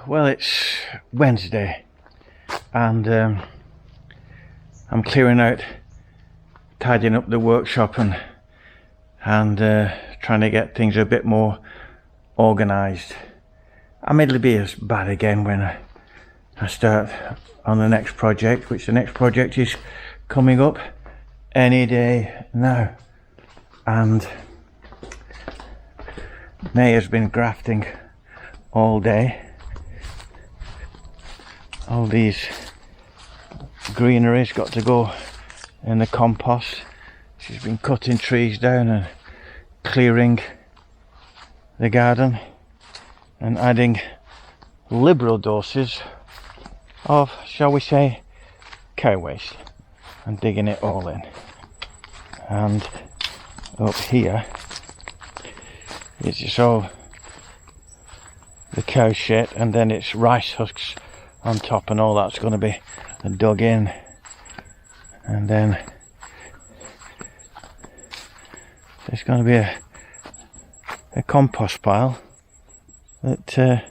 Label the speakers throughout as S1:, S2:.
S1: Well, it's Wednesday and I'm clearing out, tidying up the workshop and trying to get things a bit more organised. I mean, it'll be as bad again when I start on the next project, which the next project is coming up any day now. And May has been grafting all day. All these greeneries got to go in the compost. She's been cutting trees down and clearing the garden and adding liberal doses of, shall we say, cow waste and digging it all in. And up here it's just all the cow shit, and then it's rice husks on top, and all that's going to be dug in. And then there's going to be a compost pile that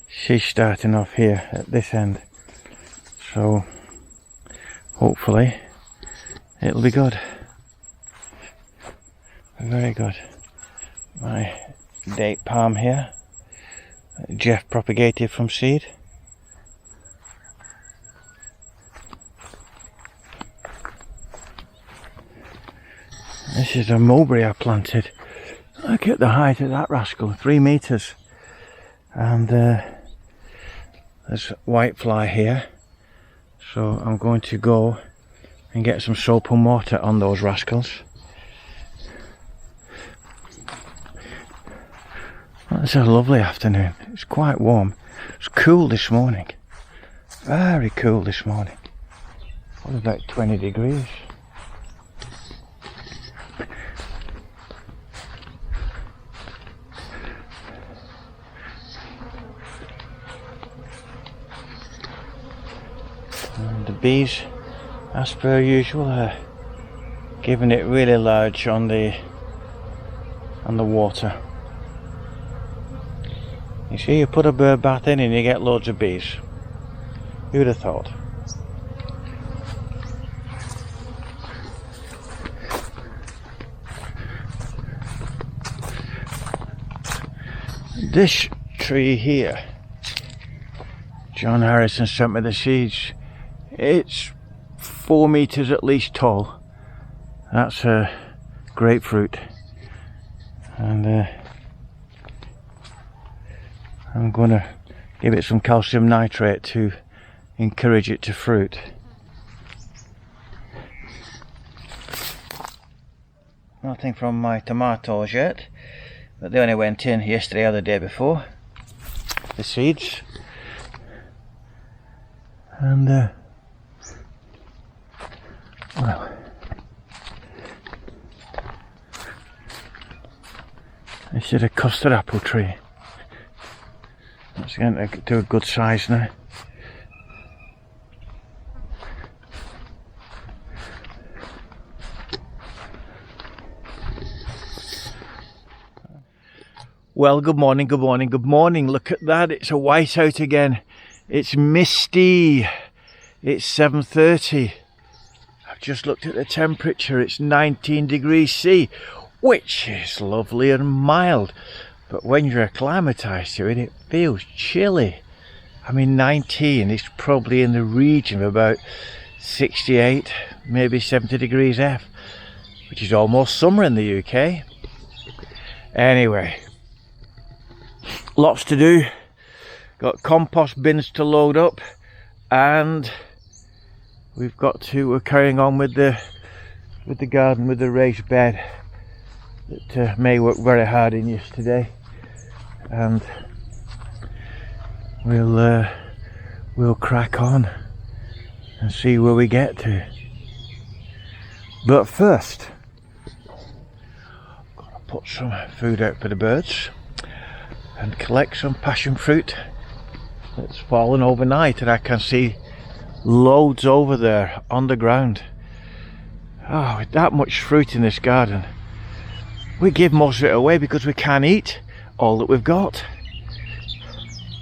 S1: she's starting off here at this end, so hopefully it'll be good, very good. My date palm here, Jeff propagated from seed. This is a mulberry I planted. Look at the height of that rascal, 3 meters. And there's whitefly here, so I'm going to go and get some soap and water on those rascals. Well, it's a lovely afternoon. It's quite warm. It's cool this morning, very cool this morning. What, about 20 degrees. And the bees, as per usual, are giving it really large on the water. You see, you put a bird bath in and you get loads of bees. Who'd have thought? This tree here, John Harrison sent me the seeds. It's 4 meters at least tall. That's a grapefruit, and I'm going to give it some calcium nitrate to encourage it to fruit. Nothing from my tomatoes yet, but they only went in yesterday or the day before, the seeds. And well, this is a custard apple tree. It's getting to a good size now. Well, good morning, good morning, good morning. Look at that, it's a whiteout again. It's misty. It's 7:30. I've just looked at the temperature. It's 19 degrees C, which is lovely and mild. But when you're acclimatized to it, it feels chilly. I mean, 19 is probably in the region of about 68, maybe 70 degrees F, which is almost summer in the UK. Anyway, lots to do. Got compost bins to load up, and we're carrying on with the garden, with the raised bed that May worked very hard in yesterday, and we'll crack on and see where we get to. But first, I'm gonna put some food out for the birds and collect some passion fruit that's fallen overnight, and I can see loads over there on the ground. Oh, with that much fruit in this garden, we give most of it away because we can't eat all that we've got.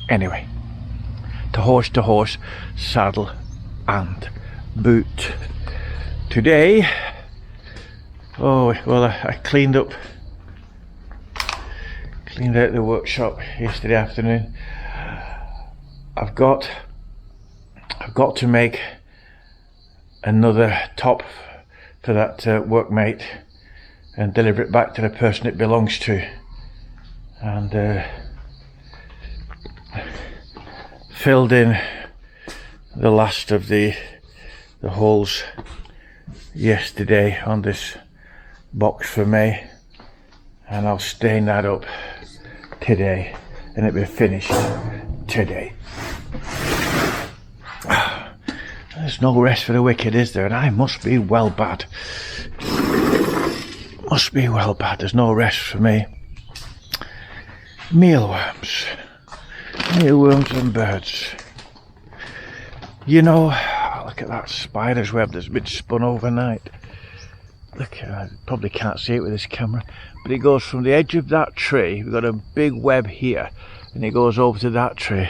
S1: Anyway, horse, saddle and boot. Today, oh well, I cleaned out the workshop yesterday afternoon. I've got to make another top for that workmate and deliver it back to the person it belongs to, and filled in the last of the holes yesterday on this box for May, and I'll stain that up today and it'll be finished today. There's no rest for the wicked, is there? And I must be well bad. Must be well bad. There's no rest for me. Mealworms and birds. You know, look at that spider's web that's been spun overnight. Look, I probably can't see it with this camera, but it goes from the edge of that tree. We've got a big web here, and it goes over to that tree.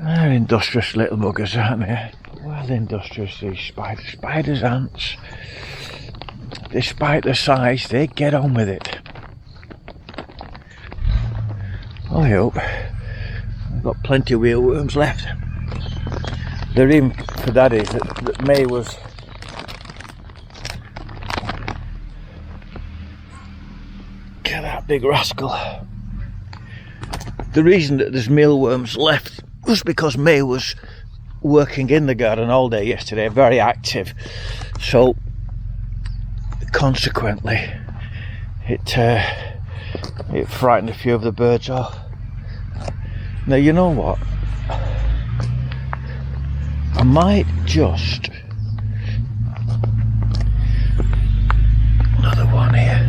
S1: They're industrious little buggers, aren't they? Well, industrious, these spiders. Spiders, ants. Despite the size, they get on with it. I hope. I've got plenty of wheelworms left. The reason for that is that May was get that big rascal. The reason that there's mealworms left was because May was working in the garden all day yesterday, very active. So consequently, it frightened a few of the birds off. Now, you know what? I might just... Another one here.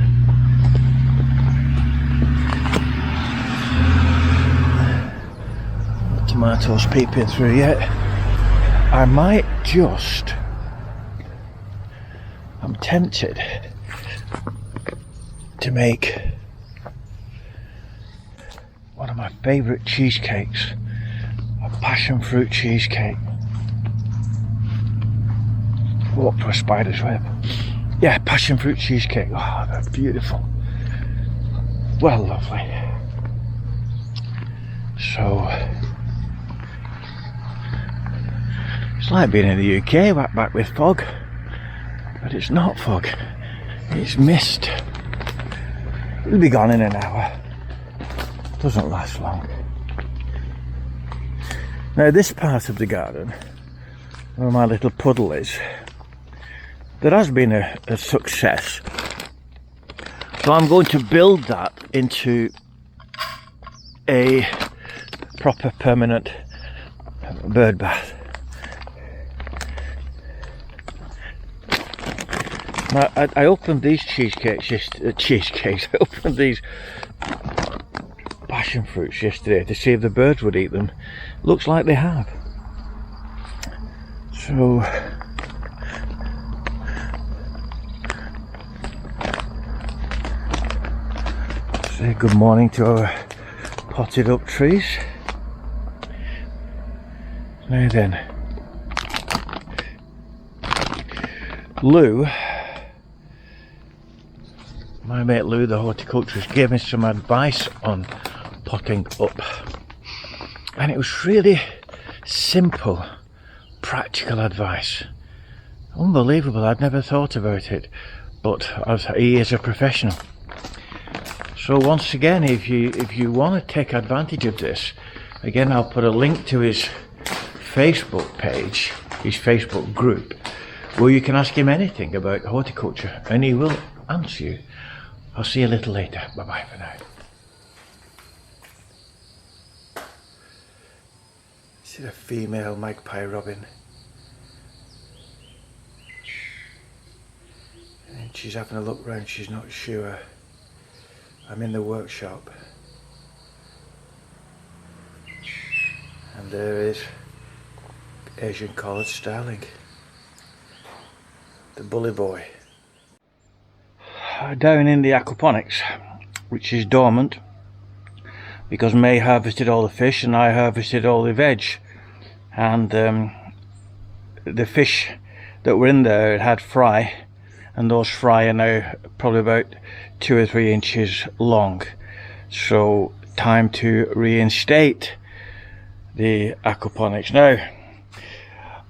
S1: The tomatoes peeping through yet. I might just... I'm tempted to make one of my favourite cheesecakes, a passion fruit cheesecake. What for a spider's web? Yeah, passion fruit cheesecake. Oh, they're beautiful. Well, lovely. So it's like being in the UK back with fog. But it's not fog, it's mist. It'll be gone in an hour. Doesn't last long. Now, this part of the garden, where my little puddle is, there has been a success. So I'm going to build that into a proper permanent bird bath. I opened these cheesecakes I opened these passion fruits yesterday to see if the birds would eat them. Looks like they have. So say good morning to our potted up trees. Now then, Lou, my mate Lou, the horticulturist, gave me some advice on potting up, and it was really simple, practical advice. Unbelievable, I'd never thought about it, but he is a professional. So once again, if you want to take advantage of this, again, I'll put a link to his Facebook page, his Facebook group, where you can ask him anything about horticulture and he will answer you. I'll see you a little later. Bye bye for now. See the female magpie robin. And she's having a look round, she's not sure. I'm in the workshop. And there is Asian collared starling, the bully boy. Down in the aquaponics, which is dormant because May harvested all the fish and I harvested all the veg and the fish that were in there had fry, and those fry are now probably about 2 or 3 inches long. So time to reinstate the aquaponics. Now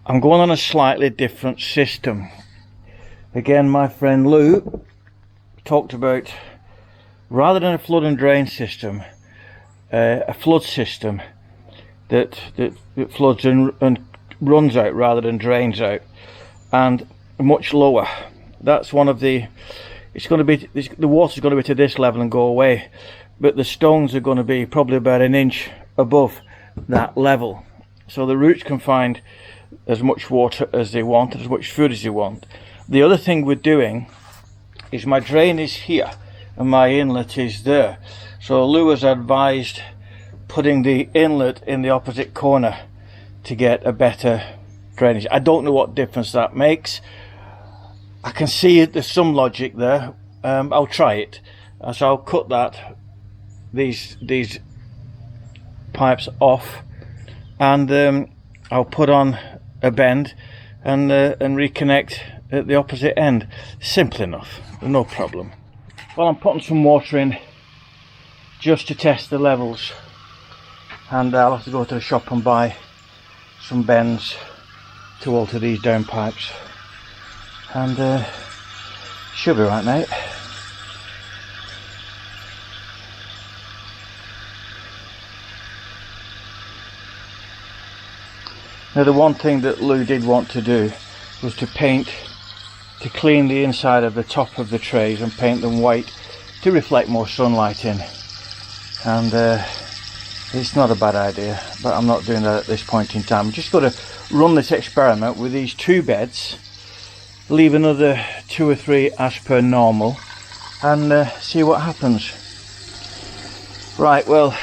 S1: I'm going on a slightly different system. Again, my friend Lou talked about, rather than a flood and drain system, a flood system that floods and runs out rather than drains out, and much lower. That's one of the, it's going to be, the water's going to be to this level and go away, but the stones are going to be probably about 1 inch above that level, so the roots can find as much water as they want and as much food as they want. The other thing we're doing is, my drain is here and my inlet is there, so Lou has advised putting the inlet in the opposite corner to get a better drainage. I don't know what difference that makes. I can see it, there's some logic there. I'll try it. So I'll cut these pipes off, and I'll put on a bend and reconnect at the opposite end. Simple enough, no problem. Well, I'm putting some water in just to test the levels, and I'll have to go to the shop and buy some bends to alter these downpipes, and should be right, mate. Now, the one thing that Lou did want to do was to clean the inside of the top of the trays and paint them white to reflect more sunlight in, and it's not a bad idea, but I'm not doing that at this point in time. I'm just going to run this experiment with these 2 beds, leave another 2 or 3 as per normal, and see what happens. Right, well,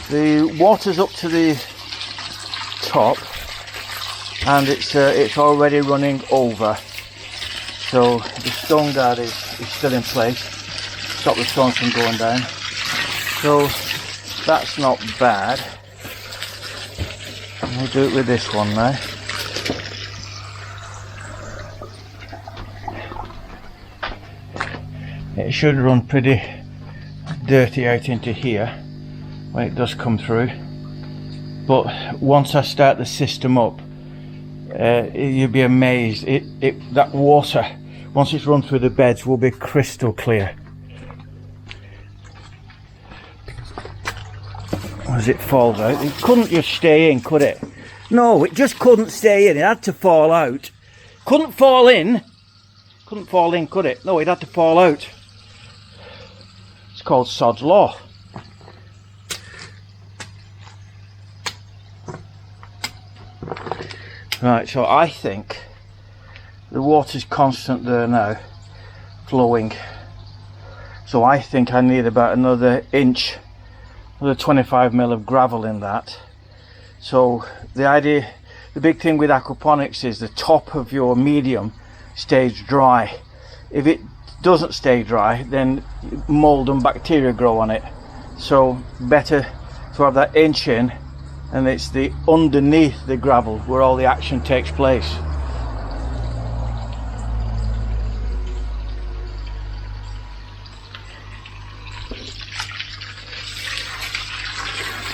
S1: the water's up to the top and it's already running over, so the stone guard is still in place, stop the stones from going down, so that's not bad. We'll do it with this one now. It should run pretty dirty out into here when it does come through, but once I start the system up, you'll be amazed. That water, once it's run through the beds, will be crystal clear. As it falls out, it couldn't just stay in, could it? No, it just couldn't stay in. It had to fall out. Couldn't fall in. Couldn't fall in, could it? No, it had to fall out. It's called Sod's Law. Right, so I think the water's constant there now, flowing. So I think I need about another inch, another 25 mil of gravel in that. So the idea, the big thing with aquaponics is the top of your medium stays dry. If it doesn't stay dry, then mold and bacteria grow on it. So better to have that inch in, and it's the underneath the gravel where all the action takes place.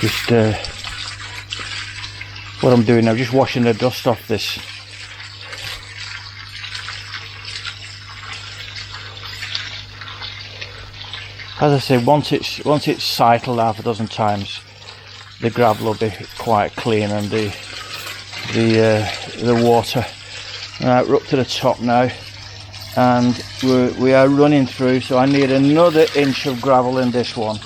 S1: Just what I'm doing now, just washing the dust off this. As I say, once it's cycled half a dozen times, the gravel will be quite clean, and the water. Right, we're up to the top now, and we are running through, so I need another inch of gravel in this one.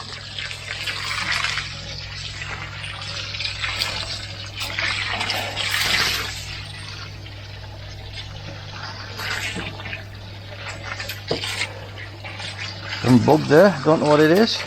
S1: Some bug there, don't know what it is.